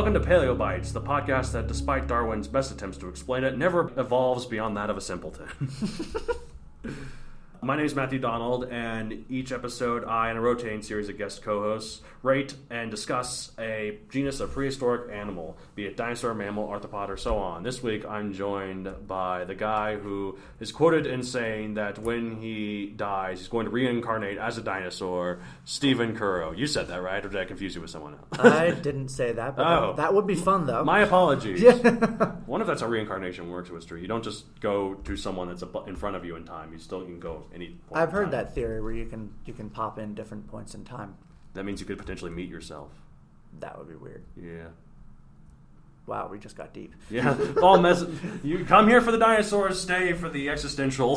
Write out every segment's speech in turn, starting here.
Welcome to Paleobites, the podcast that, despite Darwin's best attempts to explain it, never evolves beyond that of a simpleton. My name is Matthew Donald, and each episode I and a rotating series of guest co-hosts rate and discuss a genus of prehistoric animal, be it dinosaur, mammal, arthropod, or so on. This week I'm joined by the guy who is quoted in saying that when he dies he's going to reincarnate as a dinosaur, Stephen Curro. You said that, right? Or did I confuse you with someone else? I didn't say that, but that would be fun, though. My apologies. Yeah. One of that's how reincarnation works with history. You don't just go to someone that's in front of you in time. You still can go any point. I've heard that theory where you can pop in different points in time. That means you could potentially meet yourself. That would be weird. Yeah. Wow, we just got deep. Yeah. You come here for the dinosaurs, stay for the existential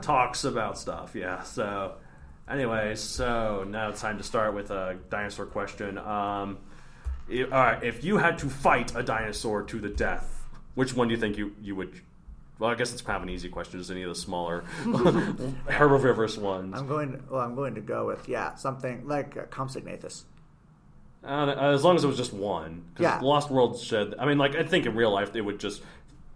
talks about stuff. Yeah. So, anyway, now it's time to start with a dinosaur question. All right, if you had to fight a dinosaur to the death, which one do you think you would? Well, I guess it's kind of an easy question. Just any of the smaller herbivorous ones. I'm going to go with something like Compsognathus. As long as it was just one. Because Lost World said. I mean, like I think in real life they would just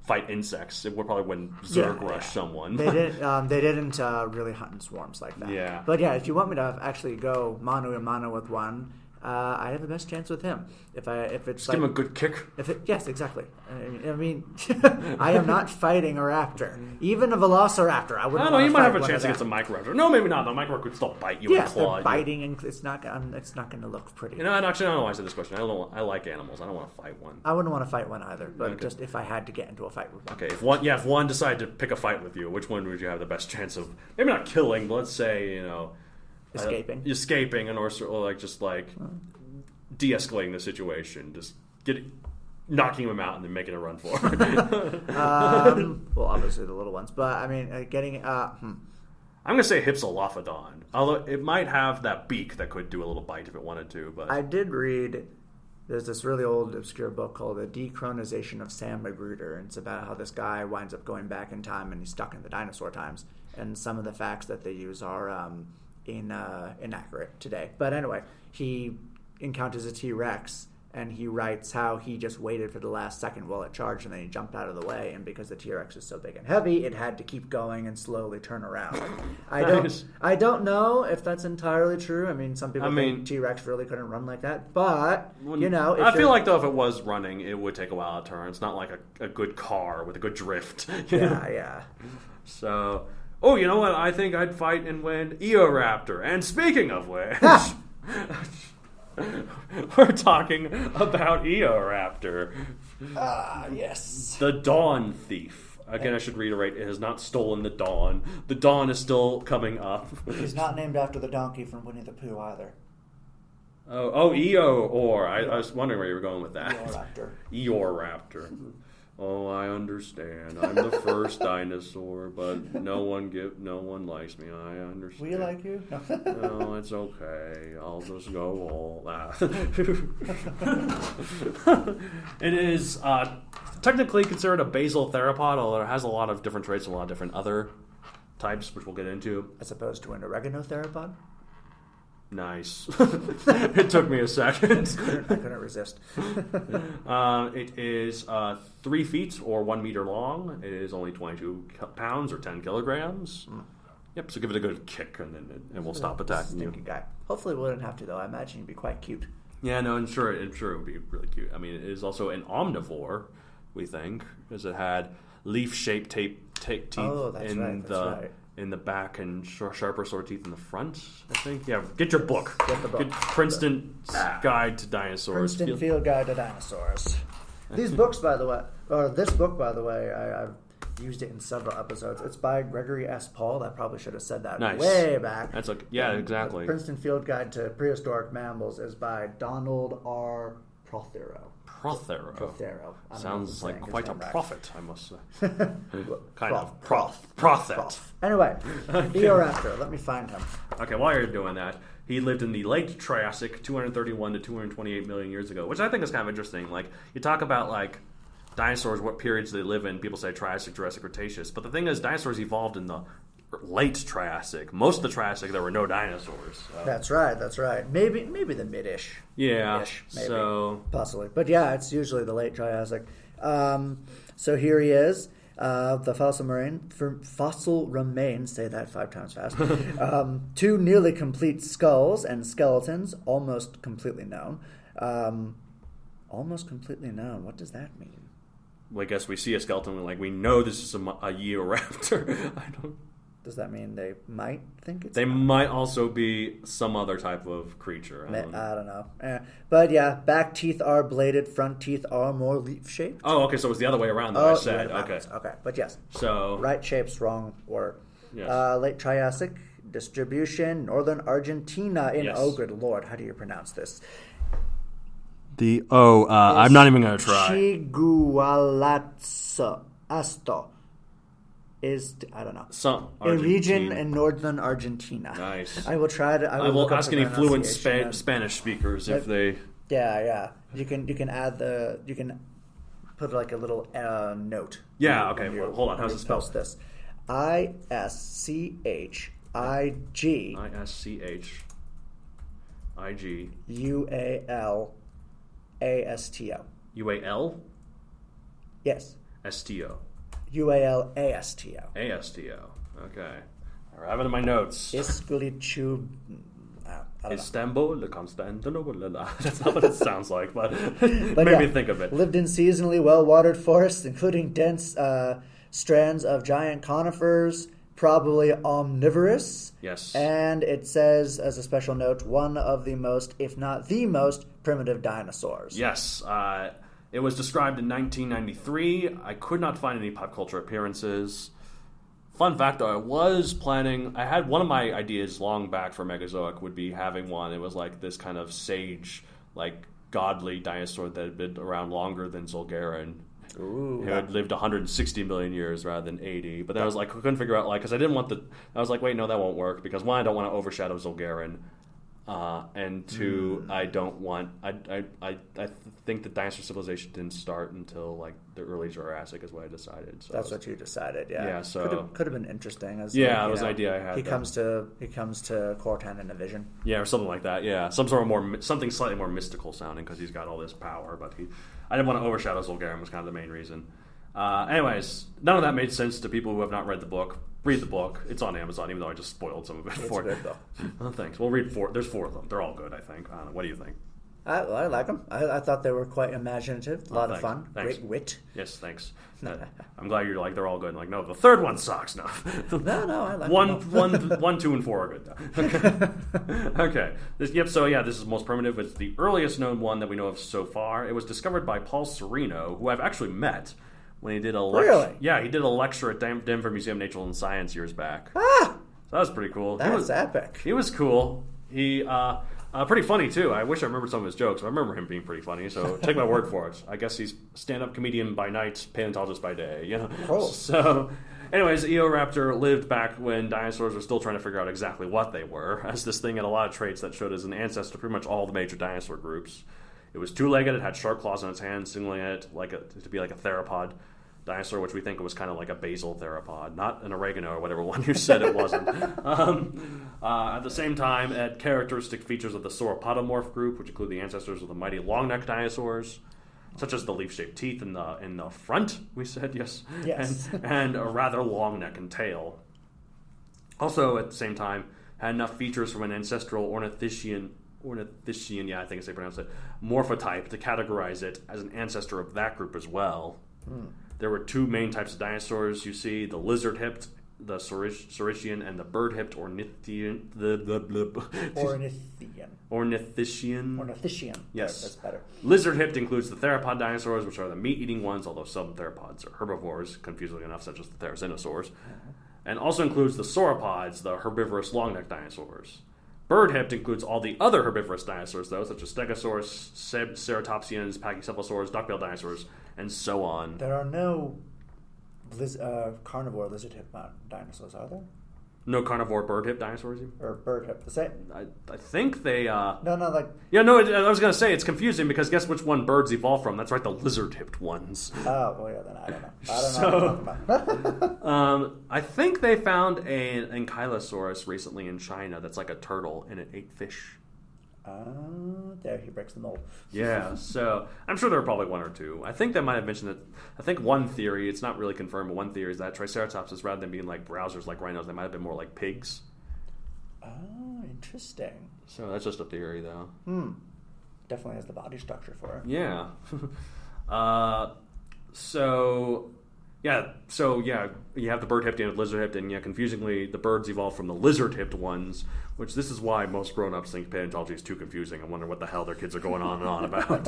fight insects. It probably wouldn't Zerg rush someone. They didn't really hunt in swarms like that. Yeah. But yeah, if you want me to actually go mano a mano with one, I have the best chance with him. If it's just give him a good kick. Yes, exactly. I mean, I am not fighting a raptor, even a velociraptor. I wouldn't. You might have a chance against a microraptor. No, maybe not. The microraptor could still bite you and claw they're biting, and it's not going to look pretty. And actually, I don't know why I said this question. I like animals. I don't want to fight one. I wouldn't want to fight one either. But just if I had to get into a fight with one. Okay, if one decided to pick a fight with you, which one would you have the best chance of? Maybe not killing, but let's say escaping, and or like just like. De-escalating the situation, just knocking him out and then making a run for it. Well, obviously the little ones, but I mean, getting. I'm gonna say Hypsilophodon, although it might have that beak that could do a little bite if it wanted to. But I did read. There's this really old, obscure book called The Dechronization of Sam Magruder, and it's about how this guy winds up going back in time and he's stuck in the dinosaur times, and some of the facts that they use are inaccurate today. But anyway, he encounters a T-Rex, and he writes how he just waited for the last second while it charged, and then he jumped out of the way, and because the T-Rex is so big and heavy, it had to keep going and slowly turn around. I don't know if that's entirely true. I mean, some people think T-Rex really couldn't run like that, but, I feel like, though, if it was running, it would take a while to turn. It's not like a good car with a good drift. Yeah. So, you know what? I think I'd fight and win Eoraptor. And speaking of which... We're talking about Eoraptor. Yes. The Dawn Thief. Again, I should reiterate, it has not stolen the dawn. The dawn is still coming up. He's not named after the donkey from Winnie the Pooh either. Oh, Eeyore. I was wondering where you were going with that. Eoraptor. Oh, I understand. I'm the first dinosaur, but no one likes me. I understand. We like you? No, it's okay. I'll just go all that. It is technically considered a basal theropod, although it has a lot of different traits and a lot of different other types, which we'll get into. As opposed to an oregano theropod? Nice. It took me a second. I couldn't resist. It is 3 feet or 1 meter long. It is only 22 pounds or 10 kilograms. Yep, so give it a good kick and we'll stop attacking you. Guy. Hopefully we wouldn't have to, though. I imagine he'd be quite cute. Yeah, no, I'm sure it would be really cute. I mean, it is also an omnivore, we think, because it had leaf-shaped teeth in the back and sharper sort of teeth in the front, I think. Yeah, get your book. Get the book. Get Princeton Guide to Dinosaurs. Princeton Field Guide to Dinosaurs. These books, by the way, or this book, by the way, I've used it in several episodes. It's by Gregory S. Paul. I probably should have said that way back. That's exactly. The Princeton Field Guide to Prehistoric Mammals is by Donald R. Prothero. Sounds like quite a prophet, I must say. Prophet. Anyway, Eoraptor. Let me find him. Okay, while you're doing that, he lived in the Late Triassic, 231 to 228 million years ago, which I think is kind of interesting. Like, you talk about, like, dinosaurs, what periods they live in. People say Triassic, Jurassic, Cretaceous. But the thing is, dinosaurs evolved in the late Triassic. Most of the Triassic, there were no dinosaurs. So. That's right. Maybe the mid-ish. Yeah. Maybe. So possibly. But yeah, it's usually the late Triassic. So here he is. The fossil remains, say that 5 times fast. 2 nearly complete skulls and skeletons, almost completely known. Almost completely known. What does that mean? Well, I guess we see a skeleton, like we know this is a Eoraptor. Does that mean they might think it's? They might also be some other type of creature. I don't know. But yeah, back teeth are bladed, front teeth are more leaf-shaped. Oh, okay, so it was the other way around that I said. Okay, but yes. So right shapes, wrong word. Yes. Late Triassic distribution, northern Argentina in, yes. Oh good lord, how do you pronounce this? The O, I'm not even going to try. Chigualasto is, I don't know. A region in northern Argentina. Nice. I will try to. I will ask any fluent Spanish speakers if they. Yeah. You can add you can put like a little note. Yeah. Okay. Well, hold on. How's it spelled? This ISCHIG. ISCHIG. UALASTO. UAL? Yes. STO. UALASTO. ASTO. Okay. I have it in my notes. Istanbul, Constantinople. That's not what it sounds like, but maybe think of it. Lived in seasonally well-watered forests, including dense strands of giant conifers, probably omnivorous. Yes. And it says, as a special note, one of the most, if not the most, primitive dinosaurs. Yes. It was described in 1993. I could not find any pop culture appearances. Fun fact, though, I had one of my ideas long back for Megazoic would be having one. It was like this kind of sage, like godly dinosaur that had been around longer than Zolgaran. Ooh. Who had lived 160 million years rather than 80. But then I was like, I couldn't figure out, like, because I didn't want I was like, wait, no, that won't work. Because one, I don't want to overshadow Zolgaran. And two, I don't want, I think the dinosaur civilization didn't start until, like, the early Jurassic is what I decided. So that's what you decided, yeah. Yeah, so. Could have been interesting. As yeah, it was an idea I had. He comes to Cortan in a vision. Yeah, or something like that, yeah. Something slightly more mystical sounding because he's got all this power, but I didn't want to overshadow Zolgaran was kind of the main reason. Anyways, none of that made sense to people who have not read the book. Read the book. It's on Amazon, even though I just spoiled some of it for you. It's good, though. Well, thanks. We'll read 4. There's 4 of them. They're all good, I think. I don't know. What do you think? I like them. I thought they were quite imaginative. A lot of fun. Thanks. Great wit. Yes, thanks. I'm glad you're like, they're all good. I'm like, no, the third one sucks. No, I like them. 1, 2, and 4 are good. Okay. This is the most primitive. It's the earliest known one that we know of so far. It was discovered by Paul Sereno, who I've actually met when he did a lecture. Really? Yeah, he did a lecture at Denver Museum of Natural and Science years back. So that was pretty cool. That was epic. He was cool. He pretty funny too. I wish I remembered some of his jokes. I remember him being pretty funny. So take my word for it. I guess he's stand-up comedian by night, paleontologist by day. You know. Cool. So, anyways, Eoraptor lived back when dinosaurs were still trying to figure out exactly what they were. As this thing had a lot of traits that showed as an ancestor to pretty much all the major dinosaur groups. It was 2-legged. It had sharp claws on its hands, signaling it to be like a theropod dinosaur, which we think was kind of like a basal theropod, not an oregano or whatever one you said it wasn't. At the same time, it had characteristic features of the sauropodomorph group, which include the ancestors of the mighty long-necked dinosaurs, such as the leaf-shaped teeth in the front. We said yes, and a rather long neck and tail. Also, at the same time, had enough features from an ancestral ornithischian, yeah, I think it's how you pronounce it, morphotype to categorize it as an ancestor of that group as well. There were 2 main types of dinosaurs you see, the lizard-hipped, the Saurischian, and the bird-hipped Ornithischian. Ornithischian. Yes. That's better. Lizard-hipped includes the theropod dinosaurs, which are the meat-eating ones, although some theropods are herbivores, confusingly enough, such as the therizinosaurs. And also includes the sauropods, the herbivorous long-necked dinosaurs. Bird-hipped includes all the other herbivorous dinosaurs, though, such as stegosaurs, ceratopsians, pachycephalosaurs, duckbill dinosaurs, and so on. There are no carnivore lizard-hipped dinosaurs, are there? No carnivore bird-hipped dinosaurs? Or bird hip. The same. I think they... No, like... Yeah, no, I was going to say, it's confusing because guess which one birds evolved from? That's right, the lizard-hipped ones. Oh, well, yeah, then I don't know. I don't know what I'm talking about. I think they found an ankylosaurus recently in China that's like a turtle, and it ate fish. There, he breaks the mold. Yeah, so I'm sure there are probably one or two. I think they might have mentioned that. I think one theory, it's not really confirmed, but one theory is that Triceratopses, rather than being like browsers like rhinos, they might have been more like pigs. Oh, interesting. So that's just a theory, though. Definitely has the body structure for it. Yeah. So you have the bird-hipped and the lizard-hipped, and confusingly, the birds evolved from the lizard-hipped ones, which this is why most grown-ups think paleontology is too confusing and wonder what the hell their kids are going on and on about.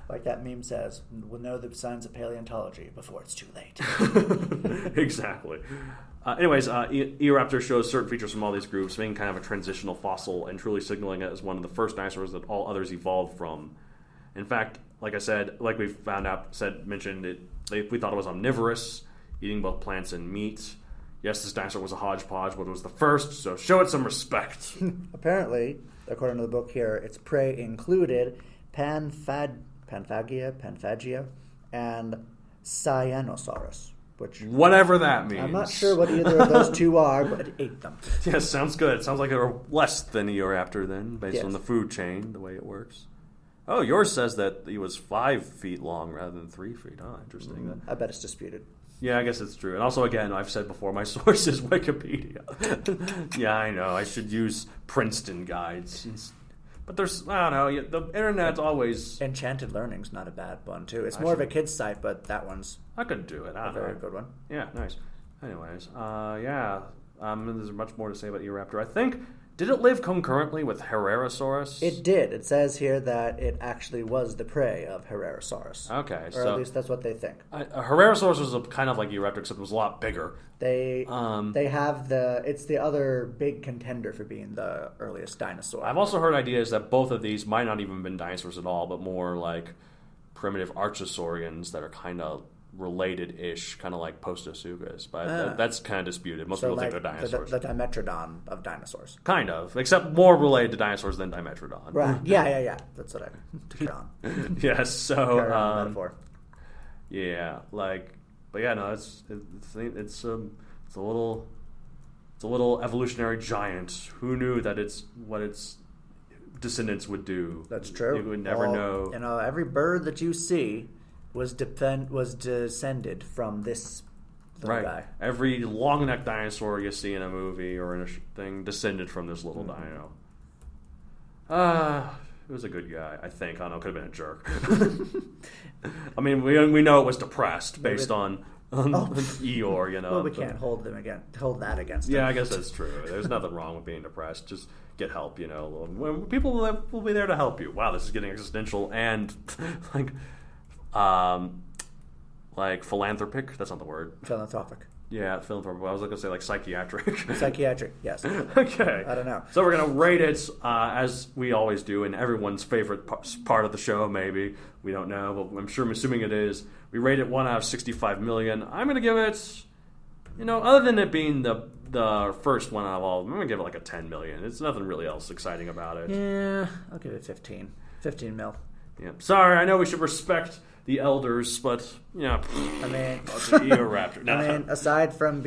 Like that meme says, we'll know the signs of paleontology before it's too late. Exactly. Anyways, Eoraptor shows certain features from all these groups, being kind of a transitional fossil and truly signaling it as one of the first dinosaurs that all others evolved from. In fact, like I said, like we found out, mentioned it, we thought it was omnivorous, eating both plants and meat. Yes, this dinosaur was a hodgepodge, but it was the first, so show it some respect. Apparently, according to the book here, its prey included Panphagia, and Cyanosaurus. Whatever that means. I'm not sure what either of those two are, but it ate them. Yes, sounds good. It sounds like they were less than Eoraptor then, based on the food chain, the way it works. Oh, yours says that he was 5 feet long rather than 3 feet. Oh, interesting. I bet it's disputed. Yeah, I guess it's true. And also, again, I've said before, my source is Wikipedia. Yeah, I know. I should use Princeton guides. But there's, I don't know, the internet's always... Enchanted Learning's not a bad one, too. It's more of a kid's site, but that one's... I could do it. A very good one. Yeah, nice. Anyways, there's much more to say about Eoraptor. I think... Did it live concurrently with Herrerasaurus? It did. It says here that it actually was the prey of Herrerasaurus. Okay, or at least that's what they think. Herrerasaurus was kind of like Eoraptor, except it was a lot bigger. They have it's the other big contender for being the earliest dinosaur. I've also heard ideas that both of these might not even have been dinosaurs at all, but more like primitive archosaurians that are kind of related-ish, kind of like Postosuchus, but that's kind of disputed. Most people think they're dinosaurs. The Dimetrodon of dinosaurs. Kind of, except more related to dinosaurs than Dimetrodon. Right, yeah. That's what I... Yes, so... metaphor. Yeah, but yeah, no, it's a little evolutionary giant. Who knew that it's what its descendants would do? That's true. You would never know. Every bird that you see was descended from this little guy. Every long-necked dinosaur you see in a movie or in a thing descended from this little dino. It was a good guy, I think. I don't know, could have been a jerk. I mean, we know it was depressed based on Eeyore, Well, we can't hold that against him. Yeah, I guess that's true. There's nothing wrong with being depressed. Just get help, When people will be there to help you. Wow, this is getting existential and like philanthropic. That's not the word. Philanthropic. Yeah, philanthropic. I was going to say psychiatric. Psychiatric, yes. Okay. I don't know. So we're going to rate it as we always do, in everyone's favorite part of the show, maybe. We don't know, but I'm assuming it is. We rate it 1 out of 65 million. I'm going to give it, other than it being the first one out of all of them, I'm going to give it like a 10 million. It's nothing really else exciting about it. Yeah, I'll give it 15. 15 mil. Yeah. Sorry, I know we should respect the elders, but Eoraptor. Aside from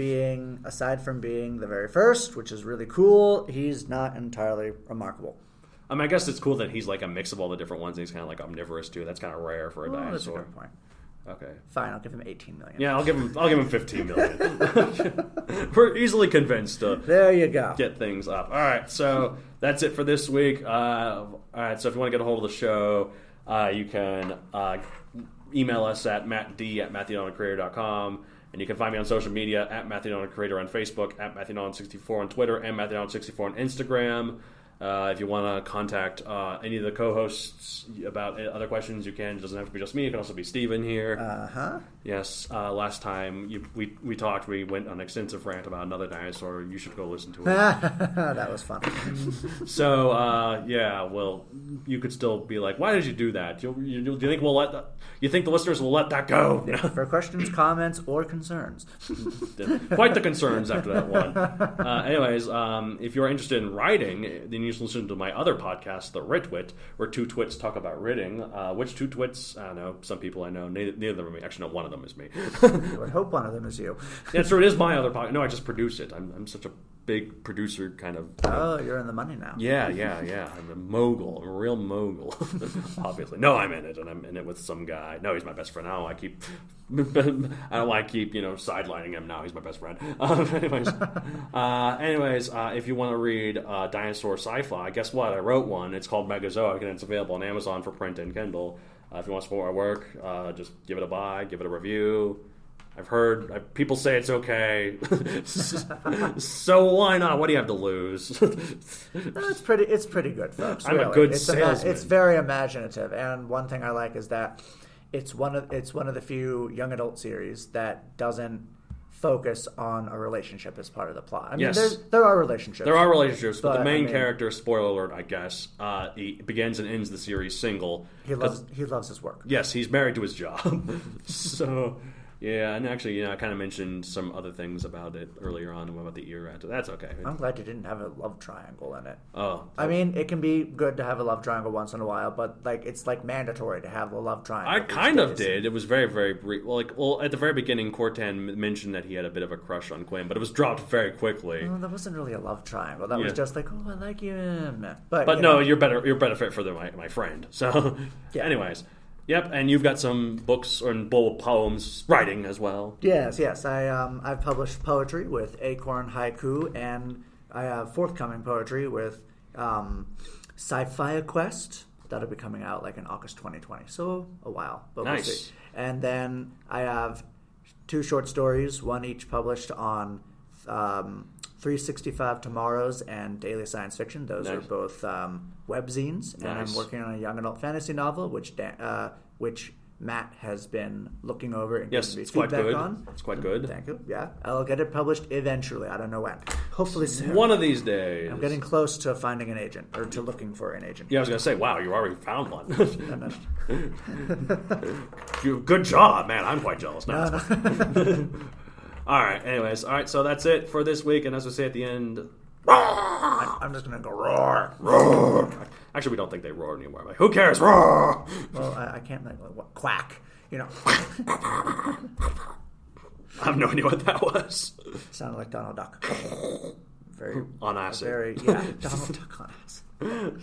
being the very first, which is really cool, he's not entirely remarkable. I guess it's cool that he's like a mix of all the different ones. And he's kind of like omnivorous too. That's kind of rare for a dinosaur. That's a good point. Okay. Fine, I'll give him 18 million. Yeah, I'll give him 15 million. We're easily convinced to there you go. Get things up. All right, so that's it for this week. All right, so if you want to get a hold of the show, you can email us at mattd@matthewdolanCreator.com, and you can find me on social media at MatthewDolanCreator on Facebook, at MatthewDolan64 on Twitter, and MatthewDolan64 on Instagram. If you want to contact any of the co-hosts about other questions, you can. It doesn't have to be just me. It can also be Stephen here. Uh-huh. Yes. Last time we talked, we went on an extensive rant about another dinosaur. You should go listen to it. That was fun. So, well, you could still be like, why did you do that? Do you think you think the listeners will let that go? Yeah, for questions, comments, or concerns. Quite the concerns after that one. Anyways, if you're interested in writing, then you should listen to my other podcast, The Ritwit, where two twits talk about writing. Which two twits? I don't know. Some people I know. Neither of them are me. Actually, no, one of them is me. I would hope one of them is you. Yeah, so it is my other podcast. No, I just produce it. I'm such a big producer kind of. Oh, you're in the money now. Yeah. I'm a mogul. I'm a real mogul. Obviously. No, I'm in it, and I'm in it with some guy. No, he's my best friend. I don't want to keep sidelining him. Now he's my best friend. Anyways, if you want to read dinosaur sci-fi, guess what? I wrote one. It's called Megazoic, and it's available on Amazon for print and Kindle. If you want to support my work, just give it a buy, give it a review. I've heard people say it's okay, so why not? What do you have to lose? No, it's pretty good, folks. I'm really. a good salesman. It's very imaginative, and one thing I like is that it's one of the few young adult series that doesn't focus on a relationship as part of the plot. I mean, yes. there are relationships. There are relationships, but the main character, spoiler alert, I guess, he begins and ends the series single. He loves his work. Yes, he's married to his job. So, yeah, and actually, I kind of mentioned some other things about it earlier on about the Eoraptor. That's okay. I'm glad you didn't have a love triangle in it. Oh. I mean, it can be good to have a love triangle once in a while, but it's mandatory to have a love triangle. I kind of did. It was very, very brief. Well, at the very beginning, Cortan mentioned that he had a bit of a crush on Quinn, but it was dropped very quickly. Well, that wasn't really a love triangle. That was just like, oh, I like him. But no, you're better fit for my friend. So, anyways. Yep, and you've got some books and poems writing as well. Yes. I've published poetry with Acorn Haiku, and I have forthcoming poetry with Sci-Fi Quest. That'll be coming out in August 2020, so a while, but nice. We'll see. And then I have 2 short stories, one each published on 365 Tomorrows and Daily Science Fiction. Those are both webzines, and I'm working on a young adult fantasy novel, which Matt has been looking over and giving me feedback on. It's quite good. Thank you. Yeah, I'll get it published eventually. I don't know when. Hopefully soon. One of these days. I'm getting close to finding an agent, or to looking for an agent. Yeah, I was going to say, wow, you already found one. Good job, man. I'm quite jealous now. All right, so that's it for this week, and as we say at the end, I'm just going to go roar. Roar. Actually, we don't think they roar anymore. Who cares? Roar. Well, I can't quack, I have no idea what that was. It sounded like Donald Duck. On acid. Donald Duck on acid.